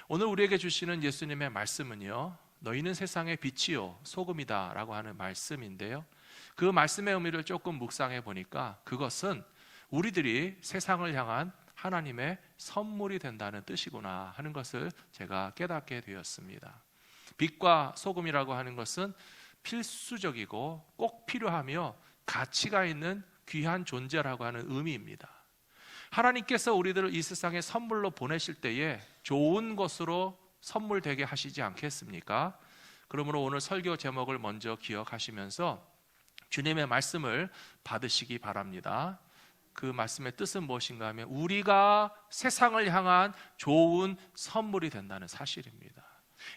오늘 우리에게 주시는 예수님의 말씀은요, 너희는 세상의 빛이요 소금이다 라고 하는 말씀인데요, 그 말씀의 의미를 조금 묵상해 보니까 그것은 우리들이 세상을 향한 하나님의 선물이 된다는 뜻이구나 하는 것을 제가 깨닫게 되었습니다. 빛과 소금이라고 하는 것은 필수적이고 꼭 필요하며 가치가 있는 귀한 존재라고 하는 의미입니다. 하나님께서 우리들을 이 세상에 선물로 보내실 때에 좋은 것으로 선물되게 하시지 않겠습니까? 그러므로 오늘 설교 제목을 먼저 기억하시면서 주님의 말씀을 받으시기 바랍니다. 그 말씀의 뜻은 무엇인가 하면 우리가 세상을 향한 좋은 선물이 된다는 사실입니다.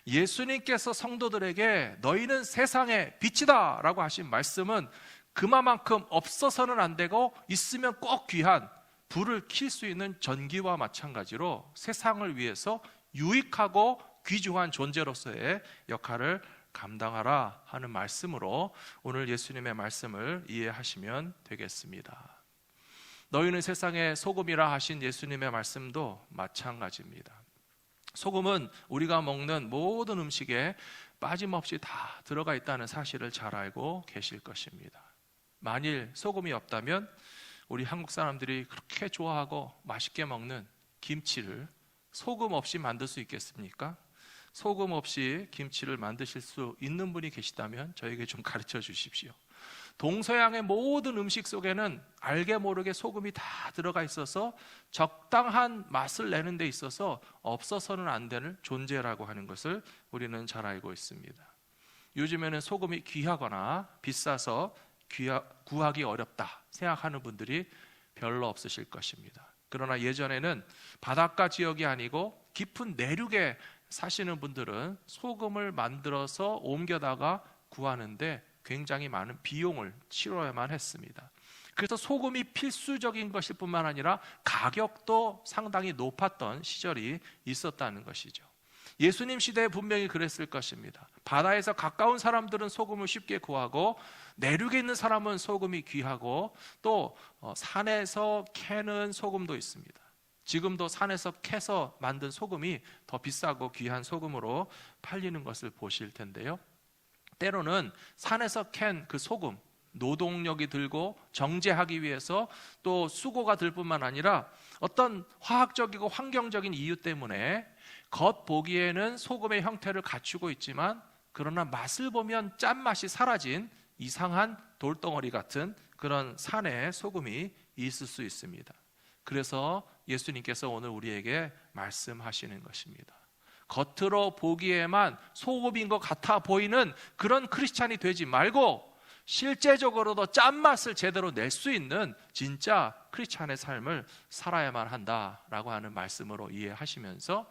예수님께서 성도들에게 너희는 세상의 빛이다 라고 하신 말씀은 그만큼 없어서는 안 되고 있으면 꼭 귀한 불을 켤 수 있는 전기와 마찬가지로 세상을 위해서 유익하고 귀중한 존재로서의 역할을 감당하라 하는 말씀으로 오늘 예수님의 말씀을 이해하시면 되겠습니다. 너희는 세상의 소금이라 하신 예수님의 말씀도 마찬가지입니다. 소금은 우리가 먹는 모든 음식에 빠짐없이 다 들어가 있다는 사실을 잘 알고 계실 것입니다. 만일 소금이 없다면 우리 한국 사람들이 그렇게 좋아하고 맛있게 먹는 김치를 소금 없이 만들 수 있겠습니까? 소금 없이 김치를 만드실 수 있는 분이 계시다면 저에게 좀 가르쳐 주십시오. 동서양의 모든 음식 속에는 알게 모르게 소금이 다 들어가 있어서 적당한 맛을 내는 데 있어서 없어서는 안 되는 존재라고 하는 것을 우리는 잘 알고 있습니다. 요즘에는 소금이 귀하거나 비싸서 구하기 어렵다 생각하는 분들이 별로 없으실 것입니다. 그러나 예전에는 바닷가 지역이 아니고 깊은 내륙에 사시는 분들은 소금을 만들어서 옮겨다가 구하는데 굉장히 많은 비용을 치러야만 했습니다. 그래서 소금이 필수적인 것일 뿐만 아니라 가격도 상당히 높았던 시절이 있었다는 것이죠. 예수님 시대에 분명히 그랬을 것입니다. 바다에서 가까운 사람들은 소금을 쉽게 구하고 내륙에 있는 사람은 소금이 귀하고 또 산에서 캐는 소금도 있습니다. 지금도 산에서 캐서 만든 소금이 더 비싸고 귀한 소금으로 팔리는 것을 보실 텐데요, 때로는 산에서 캔 그 소금, 노동력이 들고 정제하기 위해서 또 수고가 들 뿐만 아니라 어떤 화학적이고 환경적인 이유 때문에 겉보기에는 소금의 형태를 갖추고 있지만 그러나 맛을 보면 짠맛이 사라진 이상한 돌덩어리 같은 그런 산의 소금이 있을 수 있습니다. 그래서 예수님께서 오늘 우리에게 말씀하시는 것입니다. 겉으로 보기에만 소금인 것 같아 보이는 그런 크리스찬이 되지 말고 실제적으로도 짠맛을 제대로 낼 수 있는 진짜 크리스찬의 삶을 살아야만 한다라고 하는 말씀으로 이해하시면서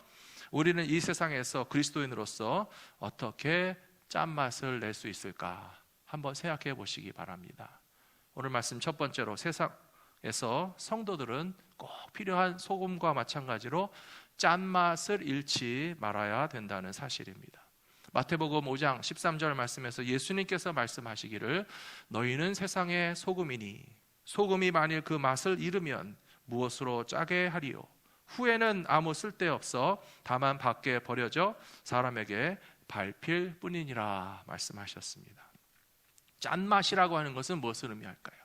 우리는 이 세상에서 그리스도인으로서 어떻게 짠맛을 낼 수 있을까 한번 생각해 보시기 바랍니다. 오늘 말씀 첫 번째로 세상에서 성도들은 꼭 필요한 소금과 마찬가지로 짠맛을 잃지 말아야 된다는 사실입니다. 마태복음 5장 13절 말씀에서 예수님께서 말씀하시기를 너희는 세상의 소금이니 소금이 만일 그 맛을 잃으면 무엇으로 짜게 하리요 후에는 아무 쓸데없어 다만 밖에 버려져 사람에게 밟힐 뿐이니라 말씀하셨습니다. 짠맛이라고 하는 것은 무엇을 의미할까요?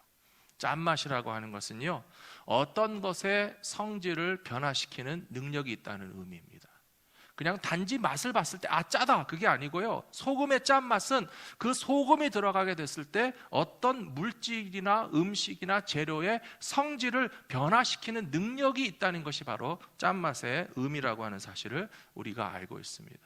짠맛이라고 하는 것은요, 어떤 것의 성질을 변화시키는 능력이 있다는 의미입니다. 그냥 단지 맛을 봤을 때 짜다 그게 아니고요, 소금의 짠맛은 그 소금이 들어가게 됐을 때 어떤 물질이나 음식이나 재료의 성질을 변화시키는 능력이 있다는 것이 바로 짠맛의 의미라고 하는 사실을 우리가 알고 있습니다.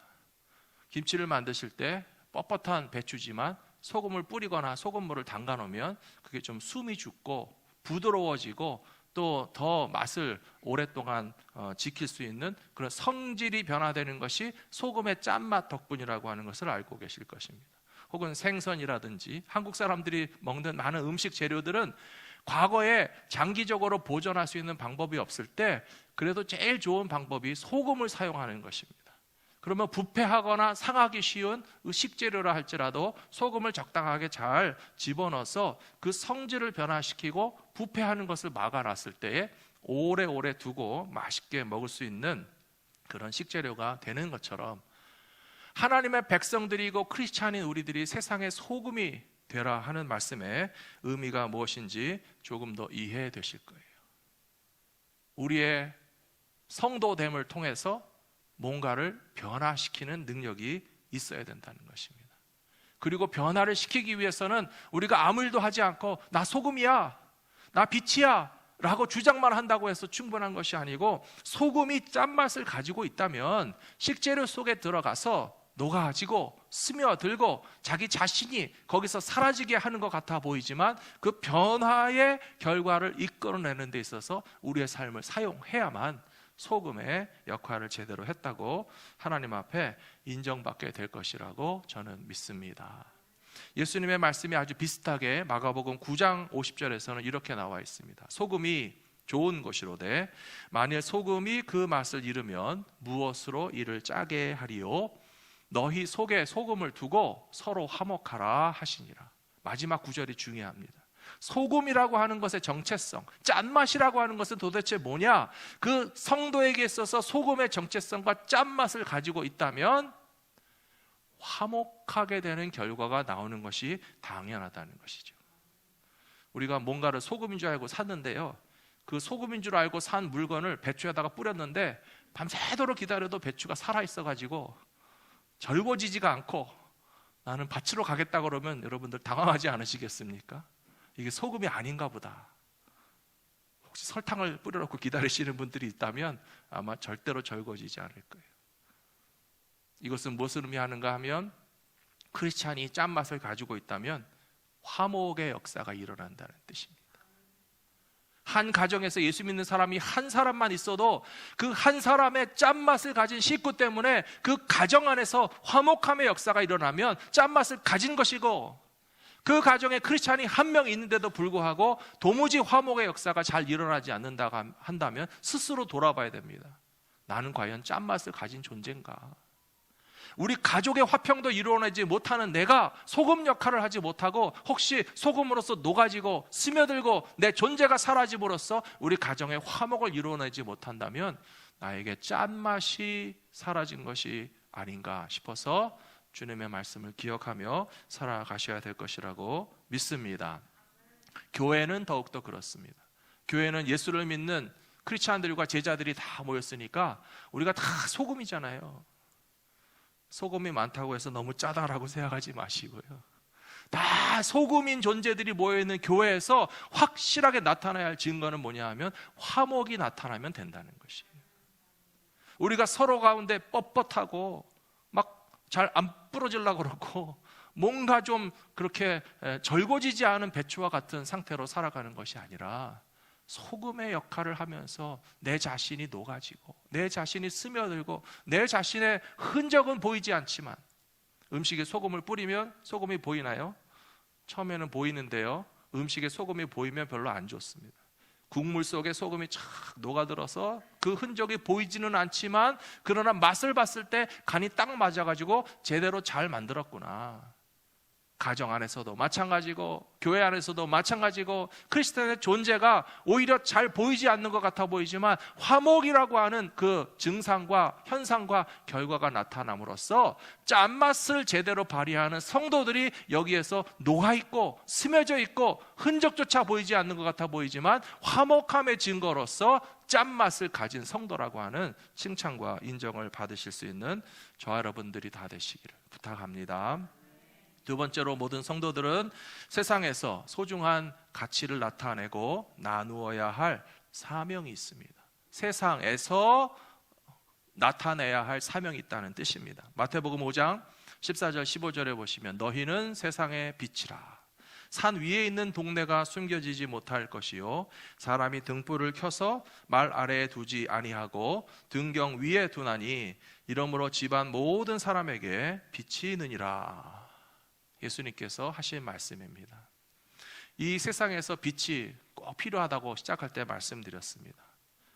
김치를 만드실 때 뻣뻣한 배추지만 소금을 뿌리거나 소금물을 담가 놓으면 그게 좀 숨이 죽고 부드러워지고 또 더 맛을 오랫동안 지킬 수 있는 그런 성질이 변화되는 것이 소금의 짠맛 덕분이라고 하는 것을 알고 계실 것입니다. 혹은 생선이라든지 한국 사람들이 먹는 많은 음식 재료들은 과거에 장기적으로 보존할 수 있는 방법이 없을 때 그래도 제일 좋은 방법이 소금을 사용하는 것입니다. 그러면 부패하거나 상하기 쉬운 식재료라 할지라도 소금을 적당하게 잘 집어넣어서 그 성질을 변화시키고 부패하는 것을 막아놨을 때에 오래오래 두고 맛있게 먹을 수 있는 그런 식재료가 되는 것처럼 하나님의 백성들이고 크리스찬인 우리들이 세상의 소금이 되라 하는 말씀의 의미가 무엇인지 조금 더 이해되실 거예요. 우리의 성도됨을 통해서 뭔가를 변화시키는 능력이 있어야 된다는 것입니다. 그리고 변화를 시키기 위해서는 우리가 아무 일도 하지 않고 나 소금이야, 나 빛이야 라고 주장만 한다고 해서 충분한 것이 아니고, 소금이 짠맛을 가지고 있다면 식재료 속에 들어가서 녹아지고 스며들고 자기 자신이 거기서 사라지게 하는 것 같아 보이지만 그 변화의 결과를 이끌어내는 데 있어서 우리의 삶을 사용해야만 소금의 역할을 제대로 했다고 하나님 앞에 인정받게 될 것이라고 저는 믿습니다. 예수님의 말씀이 아주 비슷하게 마가복음 9장 50절에서는 이렇게 나와 있습니다. 소금이 좋은 것이로되 만일 소금이 그 맛을 잃으면 무엇으로 이를 짜게 하리요? 너희 속에 소금을 두고 서로 화목하라 하시니라. 마지막 구절이 중요합니다. 소금이라고 하는 것의 정체성, 짠맛이라고 하는 것은 도대체 뭐냐? 그 성도에게 있어서 소금의 정체성과 짠맛을 가지고 있다면 화목하게 되는 결과가 나오는 것이 당연하다는 것이죠. 우리가 뭔가를 소금인 줄 알고 샀는데요, 그 소금인 줄 알고 산 물건을 배추에다가 뿌렸는데 밤새도록 기다려도 배추가 살아있어가지고 절거지지가 않고 나는 밭으로 가겠다 그러면 여러분들 당황하지 않으시겠습니까? 이게 소금이 아닌가 보다. 혹시 설탕을 뿌려놓고 기다리시는 분들이 있다면 아마 절대로 절거지지 않을 거예요. 이것은 무엇을 의미하는가 하면 크리스찬이 짠맛을 가지고 있다면 화목의 역사가 일어난다는 뜻입니다. 한 가정에서 예수 믿는 사람이 한 사람만 있어도 그 한 사람의 짠맛을 가진 식구 때문에 그 가정 안에서 화목함의 역사가 일어나면 짠맛을 가진 것이고, 그 가정에 크리스찬이 한 명 있는데도 불구하고 도무지 화목의 역사가 잘 일어나지 않는다고 한다면 스스로 돌아봐야 됩니다. 나는 과연 짠맛을 가진 존재인가? 우리 가족의 화평도 이루어내지 못하는 내가 소금 역할을 하지 못하고 혹시 소금으로서 녹아지고 스며들고 내 존재가 사라짐으로써 우리 가정의 화목을 이루어내지 못한다면 나에게 짠맛이 사라진 것이 아닌가 싶어서 주님의 말씀을 기억하며 살아가셔야 될 것이라고 믿습니다. 교회는 더욱더 그렇습니다. 교회는 예수를 믿는 크리스찬들과 제자들이 다 모였으니까 우리가 다 소금이잖아요. 소금이 많다고 해서 너무 짜다라고 생각하지 마시고요. 다 소금인 존재들이 모여있는 교회에서 확실하게 나타나야 할 증거는 뭐냐 하면 화목이 나타나면 된다는 것이에요. 우리가 서로 가운데 뻣뻣하고 막 잘 안 부러지려고 그러고 뭔가 좀 그렇게 절거지지 않은 배추와 같은 상태로 살아가는 것이 아니라 소금의 역할을 하면서 내 자신이 녹아지고 내 자신이 스며들고 내 자신의 흔적은 보이지 않지만, 음식에 소금을 뿌리면 소금이 보이나요? 처음에는 보이는데요, 음식에 소금이 보이면 별로 안 좋습니다. 국물 속에 소금이 착 녹아들어서 그 흔적이 보이지는 않지만 그러나 맛을 봤을 때 간이 딱 맞아가지고 제대로 잘 만들었구나. 가정 안에서도 마찬가지고 교회 안에서도 마찬가지고 크리스찬의 존재가 오히려 잘 보이지 않는 것 같아 보이지만 화목이라고 하는 그 증상과 현상과 결과가 나타남으로써 짠맛을 제대로 발휘하는 성도들이 여기에서 녹아있고 스며져 있고 흔적조차 보이지 않는 것 같아 보이지만 화목함의 증거로서 짠맛을 가진 성도라고 하는 칭찬과 인정을 받으실 수 있는 저와 여러분들이 다 되시기를 부탁합니다. 두 번째로, 모든 성도들은 세상에서 소중한 가치를 나타내고 나누어야 할 사명이 있습니다. 세상에서 나타내야 할 사명이 있다는 뜻입니다. 마태복음 5장 14절 15절에 보시면 너희는 세상의 빛이라. 산 위에 있는 동네가 숨겨지지 못할 것이요 사람이 등불을 켜서 말 아래에 두지 아니하고 등경 위에 두나니 이러므로 집안 모든 사람에게 빛이 있느니라. 예수님께서 하신 말씀입니다. 이 세상에서 빛이 꼭 필요하다고 시작할 때 말씀드렸습니다.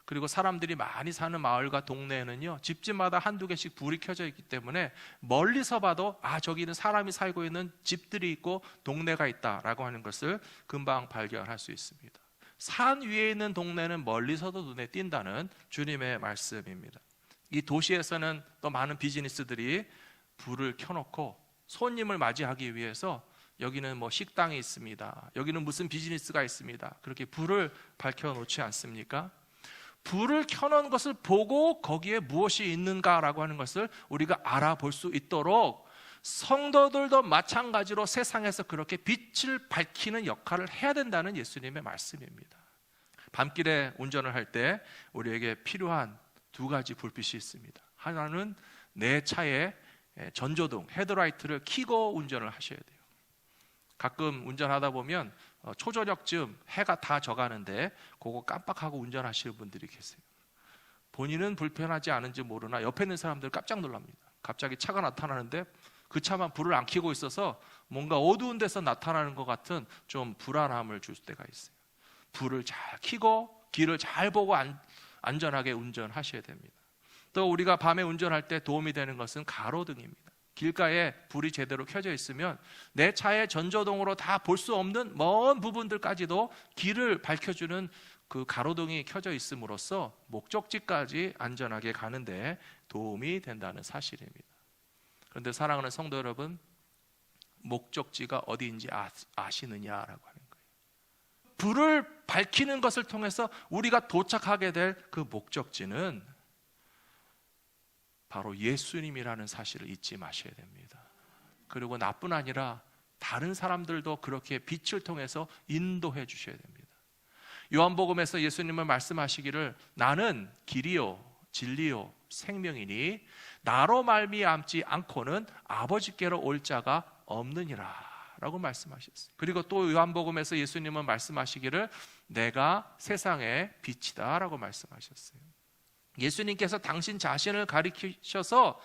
그리고 사람들이 많이 사는 마을과 동네에는요, 집집마다 한두 개씩 불이 켜져 있기 때문에 멀리서 봐도 저기는 사람이 살고 있는 집들이 있고 동네가 있다라고 하는 것을 금방 발견할 수 있습니다. 산 위에 있는 동네는 멀리서도 눈에 띈다는 주님의 말씀입니다. 이 도시에서는 또 많은 비즈니스들이 불을 켜놓고 손님을 맞이하기 위해서 여기는 뭐 식당이 있습니다, 여기는 무슨 비즈니스가 있습니다, 그렇게 불을 밝혀놓지 않습니까? 불을 켜놓은 것을 보고 거기에 무엇이 있는가라고 하는 것을 우리가 알아볼 수 있도록 성도들도 마찬가지로 세상에서 그렇게 빛을 밝히는 역할을 해야 된다는 예수님의 말씀입니다. 밤길에 운전을 할 때 우리에게 필요한 두 가지 불빛이 있습니다. 하나는 내 차의 전조등, 헤드라이트를 켜고 운전을 하셔야 돼요. 가끔 운전하다 보면 초저녁쯤 해가 다 져가는데 그거 깜빡하고 운전하시는 분들이 계세요. 본인은 불편하지 않은지 모르나 옆에 있는 사람들 깜짝 놀랍니다. 갑자기 차가 나타나는데 그 차만 불을 안 켜고 있어서 뭔가 어두운 데서 나타나는 것 같은 좀 불안함을 줄 때가 있어요. 불을 잘 켜고 길을 잘 보고 안전하게 운전하셔야 됩니다. 또 우리가 밤에 운전할 때 도움이 되는 것은 가로등입니다. 길가에 불이 제대로 켜져 있으면 내 차의 전조등으로 다 볼 수 없는 먼 부분들까지도 길을 밝혀주는 그 가로등이 켜져 있음으로써 목적지까지 안전하게 가는데 도움이 된다는 사실입니다. 그런데 사랑하는 성도 여러분, 목적지가 어디인지 아시느냐라고 하는 거예요. 불을 밝히는 것을 통해서 우리가 도착하게 될 그 목적지는 바로 예수님이라는 사실을 잊지 마셔야 됩니다. 그리고 나뿐 아니라 다른 사람들도 그렇게 빛을 통해서 인도해 주셔야 됩니다. 요한복음에서 예수님은 말씀하시기를 나는 길이요 진리요 생명이니 나로 말미암지 않고는 아버지께로 올 자가 없느니라 라고 말씀하셨어요. 그리고 또 요한복음에서 예수님은 말씀하시기를 내가 세상의 빛이다 라고 말씀하셨어요. 예수님께서 당신 자신을 가리키셔서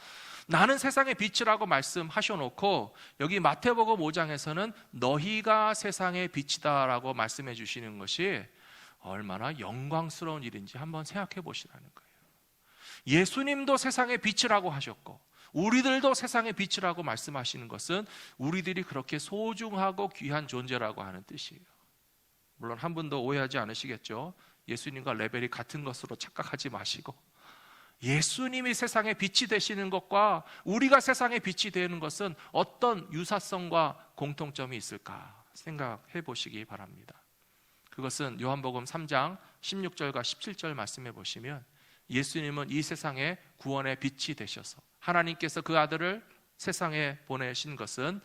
나는 세상의 빛이라고 말씀하셔놓고 여기 마태복음 5장에서는 너희가 세상의 빛이다 라고 말씀해 주시는 것이 얼마나 영광스러운 일인지 한번 생각해 보시라는 거예요. 예수님도 세상의 빛이라고 하셨고 우리들도 세상의 빛이라고 말씀하시는 것은 우리들이 그렇게 소중하고 귀한 존재라고 하는 뜻이에요. 물론 한 분도 오해하지 않으시겠죠? 예수님과 레벨이 같은 것으로 착각하지 마시고 예수님이 세상의 빛이 되시는 것과 우리가 세상의 빛이 되는 것은 어떤 유사성과 공통점이 있을까 생각해 보시기 바랍니다. 그것은 요한복음 3장 16절과 17절 말씀해 보시면 예수님은 이 세상의 구원의 빛이 되셔서 하나님께서 그 아들을 세상에 보내신 것은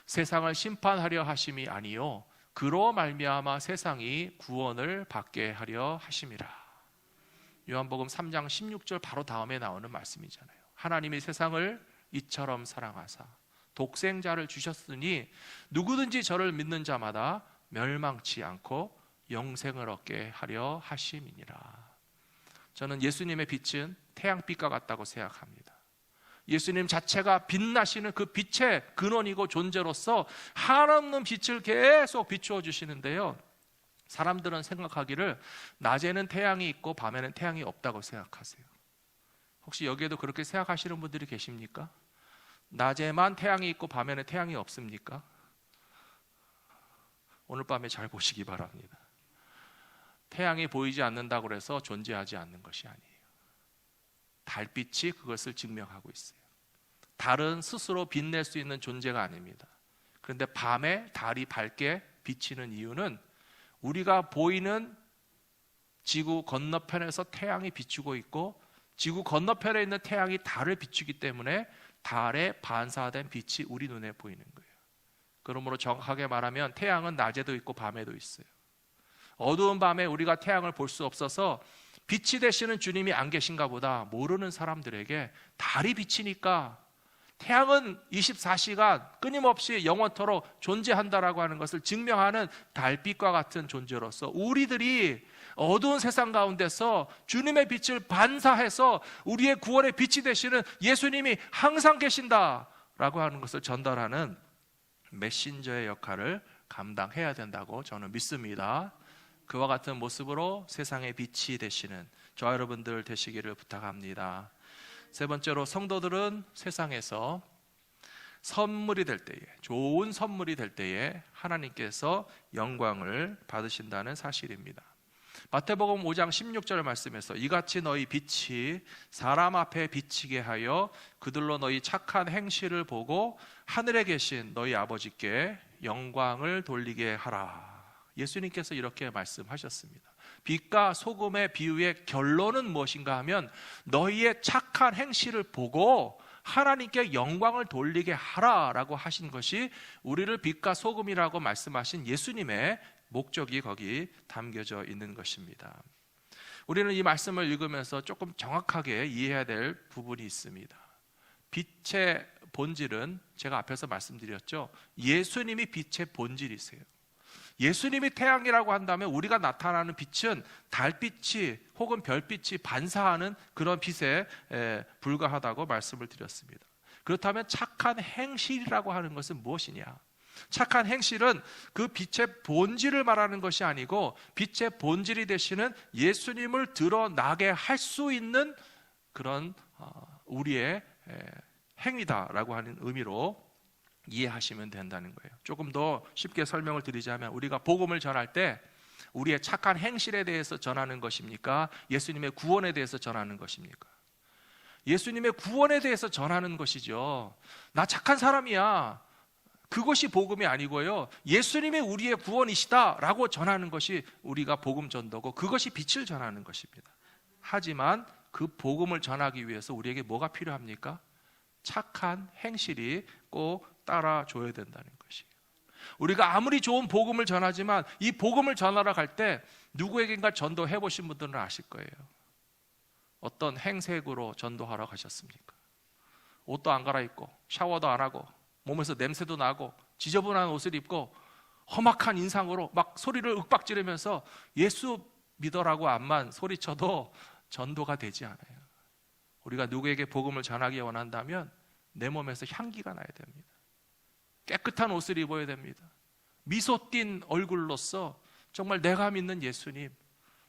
세상을 심판하려 하심이 아니요 그로 말미암아 세상이 구원을 받게 하려 하심이라. 요한복음 3장 16절 바로 다음에 나오는 말씀이잖아요. 하나님이 세상을 이처럼 사랑하사 독생자를 주셨으니 누구든지 저를 믿는 자마다 멸망치 않고 영생을 얻게 하려 하심이니라. 저는 예수님의 빛은 태양빛과 같다고 생각합니다. 예수님 자체가 빛나시는 그 빛의 근원이고 존재로서 한없는 빛을 계속 비추어 주시는데요, 사람들은 생각하기를 낮에는 태양이 있고 밤에는 태양이 없다고 생각하세요. 혹시 여기에도 그렇게 생각하시는 분들이 계십니까? 낮에만 태양이 있고 밤에는 태양이 없습니까? 오늘 밤에 잘 보시기 바랍니다. 태양이 보이지 않는다고 해서 존재하지 않는 것이 아니에요. 달빛이 그것을 증명하고 있어요. 달은 스스로 빛낼 수 있는 존재가 아닙니다. 그런데 밤에 달이 밝게 비치는 이유는 우리가 보이는 지구 건너편에서 태양이 비추고 있고 지구 건너편에 있는 태양이 달을 비추기 때문에 달에 반사된 빛이 우리 눈에 보이는 거예요. 그러므로 정확하게 말하면 태양은 낮에도 있고 밤에도 있어요. 어두운 밤에 우리가 태양을 볼 수 없어서 빛이 되시는 주님이 안 계신가 보다 모르는 사람들에게 달이 비치니까 태양은 24시간 끊임없이 영원토록 존재한다라고 하는 것을 증명하는 달빛과 같은 존재로서 우리들이 어두운 세상 가운데서 주님의 빛을 반사해서 우리의 구원의 빛이 되시는 예수님이 항상 계신다라고 하는 것을 전달하는 메신저의 역할을 감당해야 된다고 저는 믿습니다. 그와 같은 모습으로 세상의 빛이 되시는 저와 여러분들 되시기를 부탁합니다. 세 번째로, 성도들은 세상에서 선물이 될 때에, 좋은 선물이 될 때에 하나님께서 영광을 받으신다는 사실입니다. 마태복음 5장 16절 말씀에서 이같이 너희 빛이 사람 앞에 비치게 하여 그들로 너희 착한 행실을 보고 하늘에 계신 너희 아버지께 영광을 돌리게 하라. 예수님께서 이렇게 말씀하셨습니다. 빛과 소금의 비유의 결론은 무엇인가 하면 너희의 착한 행실을 보고 하나님께 영광을 돌리게 하라라고 하신 것이 우리를 빛과 소금이라고 말씀하신 예수님의 목적이 거기 담겨져 있는 것입니다. 우리는 이 말씀을 읽으면서 조금 정확하게 이해해야 될 부분이 있습니다. 빛의 본질은 제가 앞에서 말씀드렸죠. 예수님이 빛의 본질이세요. 예수님이 태양이라고 한다면 우리가 나타나는 빛은 달빛이 혹은 별빛이 반사하는 그런 빛에 불과하다고 말씀을 드렸습니다. 그렇다면 착한 행실이라고 하는 것은 무엇이냐? 착한 행실은 그 빛의 본질을 말하는 것이 아니고 빛의 본질이 되시는 예수님을 드러나게 할 수 있는 그런 우리의 행위다라고 하는 의미로 이해하시면 된다는 거예요. 조금 더 쉽게 설명을 드리자면 우리가 복음을 전할 때 우리의 착한 행실에 대해서 전하는 것입니까? 예수님의 구원에 대해서 전하는 것입니까? 예수님의 구원에 대해서 전하는 것이죠. 나 착한 사람이야. 그것이 복음이 아니고요, 예수님이 우리의 구원이시다라고 전하는 것이 우리가 복음 전도고 그것이 빛을 전하는 것입니다. 하지만 그 복음을 전하기 위해서 우리에게 뭐가 필요합니까? 착한 행실이 꼭 따라줘야 된다는 것이에요. 우리가 아무리 좋은 복음을 전하지만 이 복음을 전하러 갈 때 누구에겐가 전도해 보신 분들은 아실 거예요. 어떤 행색으로 전도하러 가셨습니까? 옷도 안 갈아입고 샤워도 안 하고 몸에서 냄새도 나고 지저분한 옷을 입고 험악한 인상으로 막 소리를 윽박 지르면서 예수 믿어라고 암만 소리쳐도 전도가 되지 않아요. 우리가 누구에게 복음을 전하기 원한다면 내 몸에서 향기가 나야 됩니다. 깨끗한 옷을 입어야 됩니다. 미소 띈 얼굴로서 정말 내가 믿는 예수님,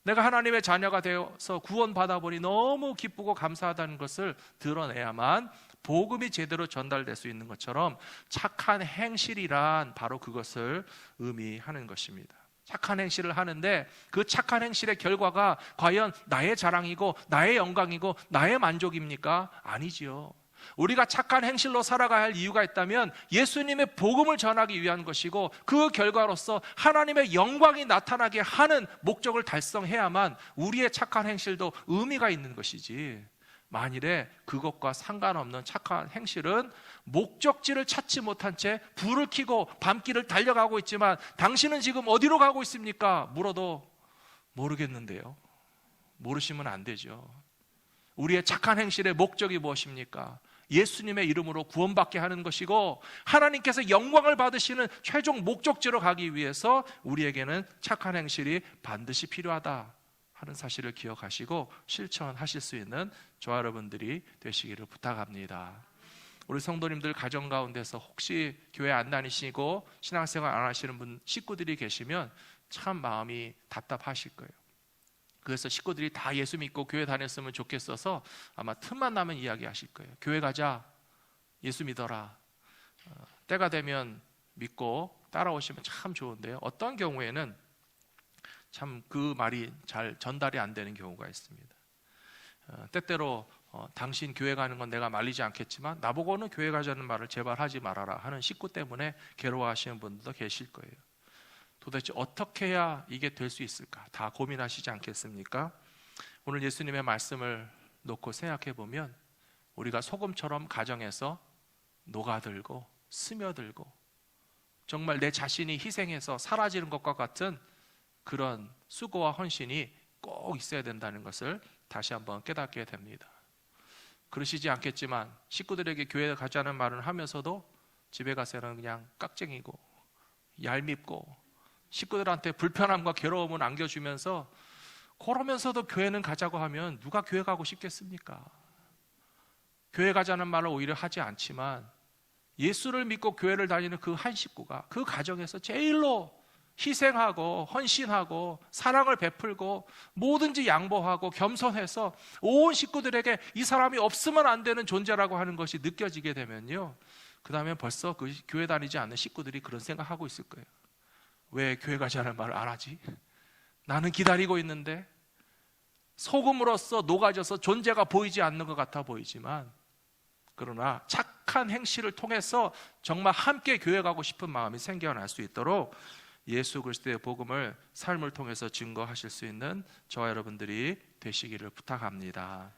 내가 하나님의 자녀가 되어서 구원받아 보니 너무 기쁘고 감사하다는 것을 드러내야만 복음이 제대로 전달될 수 있는 것처럼 착한 행실이란 바로 그것을 의미하는 것입니다. 착한 행실을 하는데 그 착한 행실의 결과가 과연 나의 자랑이고 나의 영광이고 나의 만족입니까? 아니지요. 우리가 착한 행실로 살아가야 할 이유가 있다면 예수님의 복음을 전하기 위한 것이고 그 결과로서 하나님의 영광이 나타나게 하는 목적을 달성해야만 우리의 착한 행실도 의미가 있는 것이지, 만일에 그것과 상관없는 착한 행실은 목적지를 찾지 못한 채 불을 켜고 밤길을 달려가고 있지만 당신은 지금 어디로 가고 있습니까? 물어도 모르겠는데요. 모르시면 안 되죠. 우리의 착한 행실의 목적이 무엇입니까? 예수님의 이름으로 구원받게 하는 것이고 하나님께서 영광을 받으시는 최종 목적지로 가기 위해서 우리에게는 착한 행실이 반드시 필요하다 하는 사실을 기억하시고 실천하실 수 있는 저와 여러분들이 되시기를 부탁합니다. 우리 성도님들 가정 가운데서 혹시 교회 안 다니시고 신앙생활 안 하시는 분 식구들이 계시면 참 마음이 답답하실 거예요. 그래서 식구들이 다 예수 믿고 교회 다녔으면 좋겠어서 아마 틈만 나면 이야기하실 거예요. 교회 가자, 예수 믿어라, 때가 되면 믿고 따라오시면 참 좋은데요, 어떤 경우에는 참 그 말이 잘 전달이 안 되는 경우가 있습니다. 때때로 당신 교회 가는 건 내가 말리지 않겠지만 나보고는 교회 가자는 말을 제발 하지 말아라 하는 식구 때문에 괴로워하시는 분들도 계실 거예요. 도대체 어떻게 해야 이게 될 수 있을까? 다 고민하시지 않겠습니까? 오늘 예수님의 말씀을 놓고 생각해 보면 우리가 소금처럼 가정에서 녹아들고 스며들고 정말 내 자신이 희생해서 사라지는 것과 같은 그런 수고와 헌신이 꼭 있어야 된다는 것을 다시 한번 깨닫게 됩니다. 그러시지 않겠지만 식구들에게 교회 가자는 말을 하면서도 집에 가서는 그냥 깍쟁이고 얄밉고 식구들한테 불편함과 괴로움을 안겨주면서 그러면서도 교회는 가자고 하면 누가 교회 가고 싶겠습니까? 교회 가자는 말을 오히려 하지 않지만 예수를 믿고 교회를 다니는 그 한 식구가 그 가정에서 제일로 희생하고 헌신하고 사랑을 베풀고 뭐든지 양보하고 겸손해서 온 식구들에게 이 사람이 없으면 안 되는 존재라고 하는 것이 느껴지게 되면요, 그 다음에 벌써 그 교회 다니지 않는 식구들이 그런 생각하고 있을 거예요. 왜 교회 가자는 말을 안 하지? 나는 기다리고 있는데 소금으로서 녹아져서 존재가 보이지 않는 것 같아 보이지만, 그러나 착한 행실을 통해서 정말 함께 교회 가고 싶은 마음이 생겨날 수 있도록 예수 그리스도의 복음을 삶을 통해서 증거하실 수 있는 저와 여러분들이 되시기를 부탁합니다.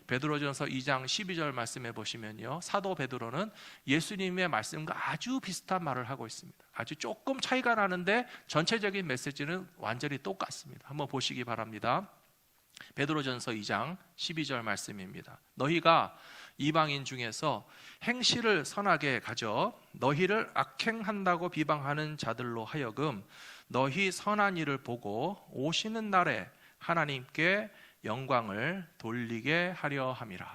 베드로전서 2장 12절 말씀해 보시면요, 사도 베드로는 예수님의 말씀과 아주 비슷한 말을 하고 있습니다. 아주 조금 차이가 나는데 전체적인 메시지는 완전히 똑같습니다. 한번 보시기 바랍니다. 베드로전서 2장 12절 말씀입니다. 너희가 이방인 중에서 행실을 선하게 가져 너희를 악행한다고 비방하는 자들로 하여금 너희 선한 일을 보고 오시는 날에 하나님께 영광을 돌리게 하려 함이라.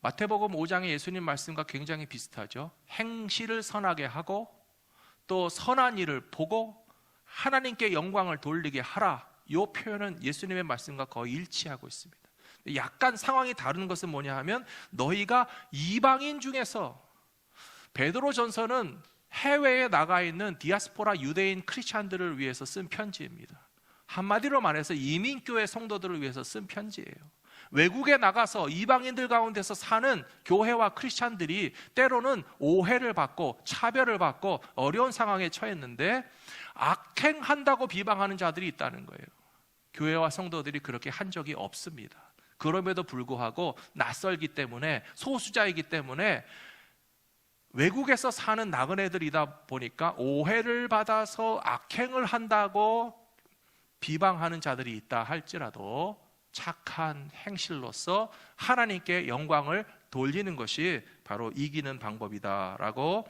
마태복음 5장의 예수님 말씀과 굉장히 비슷하죠. 행실을 선하게 하고 또 선한 일을 보고 하나님께 영광을 돌리게 하라. 이 표현은 예수님의 말씀과 거의 일치하고 있습니다. 약간 상황이 다른 것은 뭐냐 하면 너희가 이방인 중에서, 베드로전서는 해외에 나가 있는 디아스포라 유대인 크리스찬들을 위해서 쓴 편지입니다. 한마디로 말해서 이민교회 성도들을 위해서 쓴 편지예요. 외국에 나가서 이방인들 가운데서 사는 교회와 크리스찬들이 때로는 오해를 받고 차별을 받고 어려운 상황에 처했는데 악행한다고 비방하는 자들이 있다는 거예요. 교회와 성도들이 그렇게 한 적이 없습니다. 그럼에도 불구하고 낯설기 때문에, 소수자이기 때문에 외국에서 사는 나그네들이다 보니까 오해를 받아서 악행을 한다고 비방하는 자들이 있다 할지라도 착한 행실로서 하나님께 영광을 돌리는 것이 바로 이기는 방법이다라고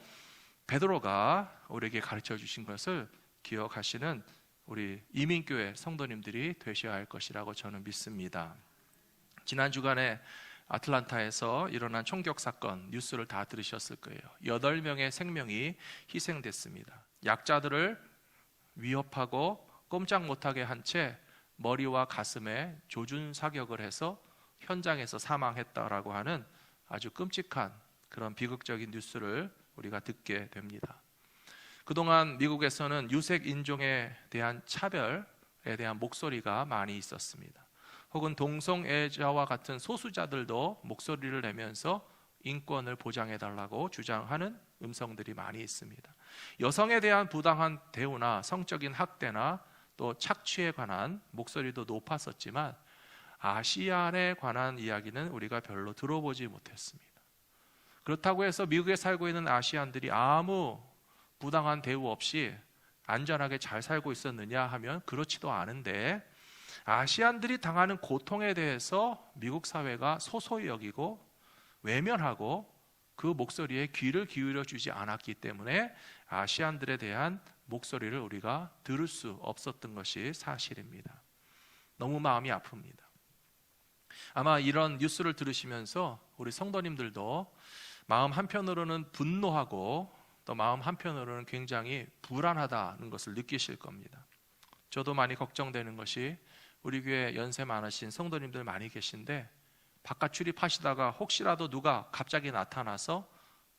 베드로가 우리에게 가르쳐 주신 것을 기억하시는 우리 이민교회 성도님들이 되셔야 할 것이라고 저는 믿습니다. 지난 주간에 아틀란타에서 일어난 총격 사건 뉴스를 다 들으셨을 거예요. 8명의 생명이 희생됐습니다. 약자들을 위협하고 꼼짝 못하게 한 채 머리와 가슴에 조준 사격을 해서 현장에서 사망했다라고 하는 아주 끔찍한 그런 비극적인 뉴스를 우리가 듣게 됩니다. 그동안 미국에서는 유색 인종에 대한 차별에 대한 목소리가 많이 있었습니다. 혹은 동성애자와 같은 소수자들도 목소리를 내면서 인권을 보장해달라고 주장하는 음성들이 많이 있습니다. 여성에 대한 부당한 대우나 성적인 학대나 또 착취에 관한 목소리도 높았었지만 아시안에 관한 이야기는 우리가 별로 들어보지 못했습니다. 그렇다고 해서 미국에 살고 있는 아시안들이 아무 부당한 대우 없이 안전하게 잘 살고 있었느냐 하면 그렇지도 않은데, 아시안들이 당하는 고통에 대해서 미국 사회가 소소히 여기고 외면하고 그 목소리에 귀를 기울여 주지 않았기 때문에 아시안들에 대한 목소리를 우리가 들을 수 없었던 것이 사실입니다. 너무 마음이 아픕니다. 아마 이런 뉴스를 들으시면서 우리 성도님들도 마음 한편으로는 분노하고 또 마음 한편으로는 굉장히 불안하다는 것을 느끼실 겁니다. 저도 많이 걱정되는 것이 우리 교회 연세 많으신 성도님들 많이 계신데 바깥 출입하시다가 혹시라도 누가 갑자기 나타나서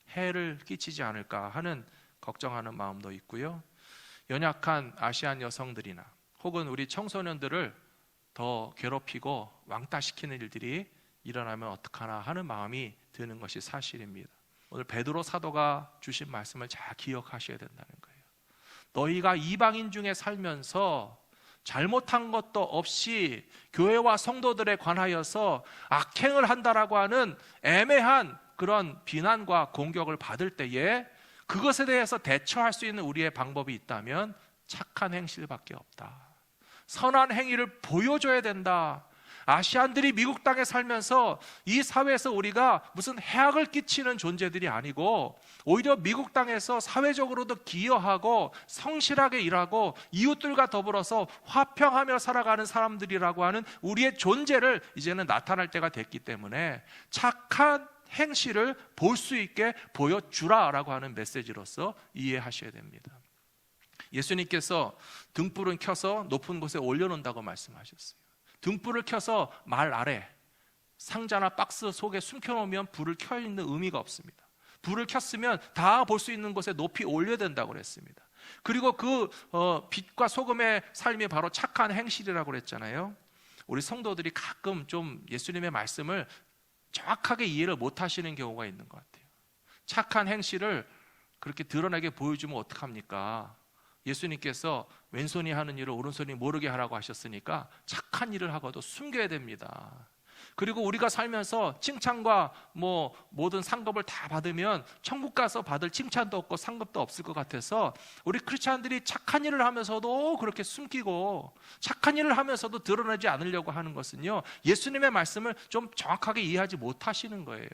해를 끼치지 않을까 하는 걱정하는 마음도 있고요. 연약한 아시안 여성들이나 혹은 우리 청소년들을 더 괴롭히고 왕따시키는 일들이 일어나면 어떡하나 하는 마음이 드는 것이 사실입니다. 오늘 베드로 사도가 주신 말씀을 잘 기억하셔야 된다는 거예요. 너희가 이방인 중에 살면서 잘못한 것도 없이 교회와 성도들에 관하여서 악행을 한다라고 하는 애매한 그런 비난과 공격을 받을 때에 그것에 대해서 대처할 수 있는 우리의 방법이 있다면 착한 행실밖에 없다. 선한 행위를 보여줘야 된다. 아시안들이 미국 땅에 살면서 이 사회에서 우리가 무슨 해악을 끼치는 존재들이 아니고 오히려 미국 땅에서 사회적으로도 기여하고 성실하게 일하고 이웃들과 더불어서 화평하며 살아가는 사람들이라고 하는 우리의 존재를 이제는 나타날 때가 됐기 때문에 착한 행실을 볼 수 있게 보여주라라고 하는 메시지로서 이해하셔야 됩니다. 예수님께서 등불은 켜서 높은 곳에 올려놓는다고 말씀하셨어요. 등불을 켜서 말 아래 상자나 박스 속에 숨겨놓으면 불을 켜 있는 의미가 없습니다. 불을 켰으면 다 볼 수 있는 곳에 높이 올려야 된다고 그랬습니다. 그리고 그 빛과 소금의 삶이 바로 착한 행실이라고 그랬잖아요. 우리 성도들이 가끔 좀 예수님의 말씀을 정확하게 이해를 못 하시는 경우가 있는 것 같아요. 착한 행실을 그렇게 드러나게 보여주면 어떡합니까? 예수님께서 왼손이 하는 일을 오른손이 모르게 하라고 하셨으니까 착한 일을 하고도 숨겨야 됩니다. 그리고 우리가 살면서 칭찬과 모든 상급을 다 받으면 천국 가서 받을 칭찬도 없고 상급도 없을 것 같아서 우리 크리스찬들이 착한 일을 하면서도 그렇게 숨기고 착한 일을 하면서도 드러내지 않으려고 하는 것은요, 예수님의 말씀을 좀 정확하게 이해하지 못하시는 거예요.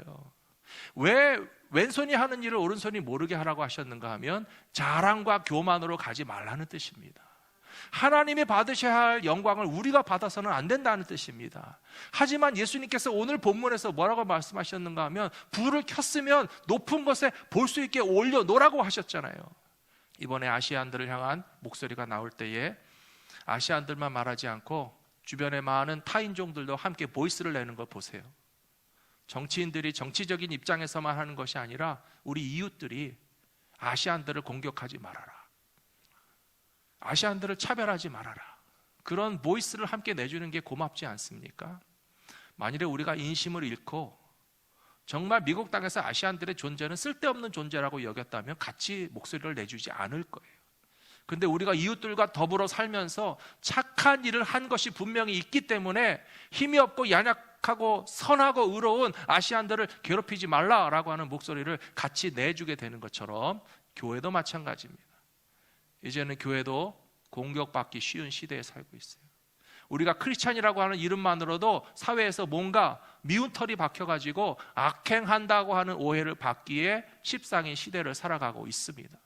왜 왼손이 하는 일을 오른손이 모르게 하라고 하셨는가 하면 자랑과 교만으로 가지 말라는 뜻입니다. 하나님이 받으셔야 할 영광을 우리가 받아서는 안 된다는 뜻입니다. 하지만 예수님께서 오늘 본문에서 뭐라고 말씀하셨는가 하면 불을 켰으면 높은 곳에 볼 수 있게 올려놓으라고 하셨잖아요. 이번에 아시안들을 향한 목소리가 나올 때에 아시안들만 말하지 않고 주변의 많은 타인종들도 함께 보이스를 내는 걸 보세요. 정치인들이 정치적인 입장에서만 하는 것이 아니라 우리 이웃들이 아시안들을 공격하지 말아라, 아시안들을 차별하지 말아라, 그런 보이스를 함께 내주는 게 고맙지 않습니까? 만일에 우리가 인심을 잃고 정말 미국 땅에서 아시안들의 존재는 쓸데없는 존재라고 여겼다면 같이 목소리를 내주지 않을 거예요. 근데 우리가 이웃들과 더불어 살면서 착한 일을 한 것이 분명히 있기 때문에 힘이 없고 연약하고 선하고 의로운 아시안들을 괴롭히지 말라라고 하는 목소리를 같이 내주게 되는 것처럼 교회도 마찬가지입니다. 이제는 교회도 공격받기 쉬운 시대에 살고 있어요. 우리가 크리스찬이라고 하는 이름만으로도 사회에서 뭔가 미운 털이 박혀가지고 악행한다고 하는 오해를 받기에 십상인 시대를 살아가고 있습니다.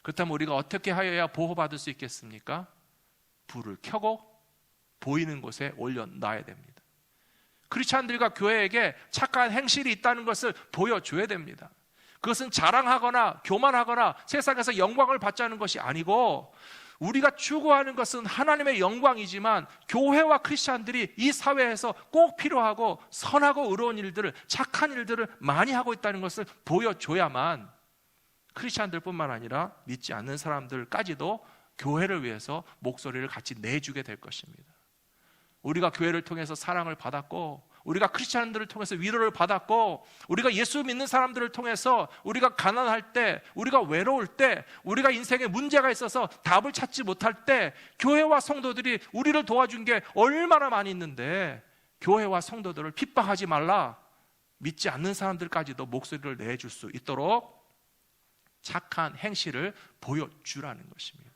그렇다면 우리가 어떻게 하여야 보호받을 수 있겠습니까? 불을 켜고 보이는 곳에 올려놔야 됩니다. 크리스찬들과 교회에게 착한 행실이 있다는 것을 보여줘야 됩니다. 그것은 자랑하거나 교만하거나 세상에서 영광을 받자는 것이 아니고, 우리가 추구하는 것은 하나님의 영광이지만 교회와 크리스찬들이 이 사회에서 꼭 필요하고 선하고 의로운 일들을, 착한 일들을 많이 하고 있다는 것을 보여줘야만 크리스찬들뿐만 아니라 믿지 않는 사람들까지도 교회를 위해서 목소리를 같이 내주게 될 것입니다. 우리가 교회를 통해서 사랑을 받았고, 우리가 크리스찬들을 통해서 위로를 받았고, 우리가 예수 믿는 사람들을 통해서 우리가 가난할 때, 우리가 외로울 때, 우리가 인생에 문제가 있어서 답을 찾지 못할 때 교회와 성도들이 우리를 도와준 게 얼마나 많이 있는데, 교회와 성도들을 핍박하지 말라, 믿지 않는 사람들까지도 목소리를 내줄 수 있도록 착한 행실을 보여주라는 것입니다.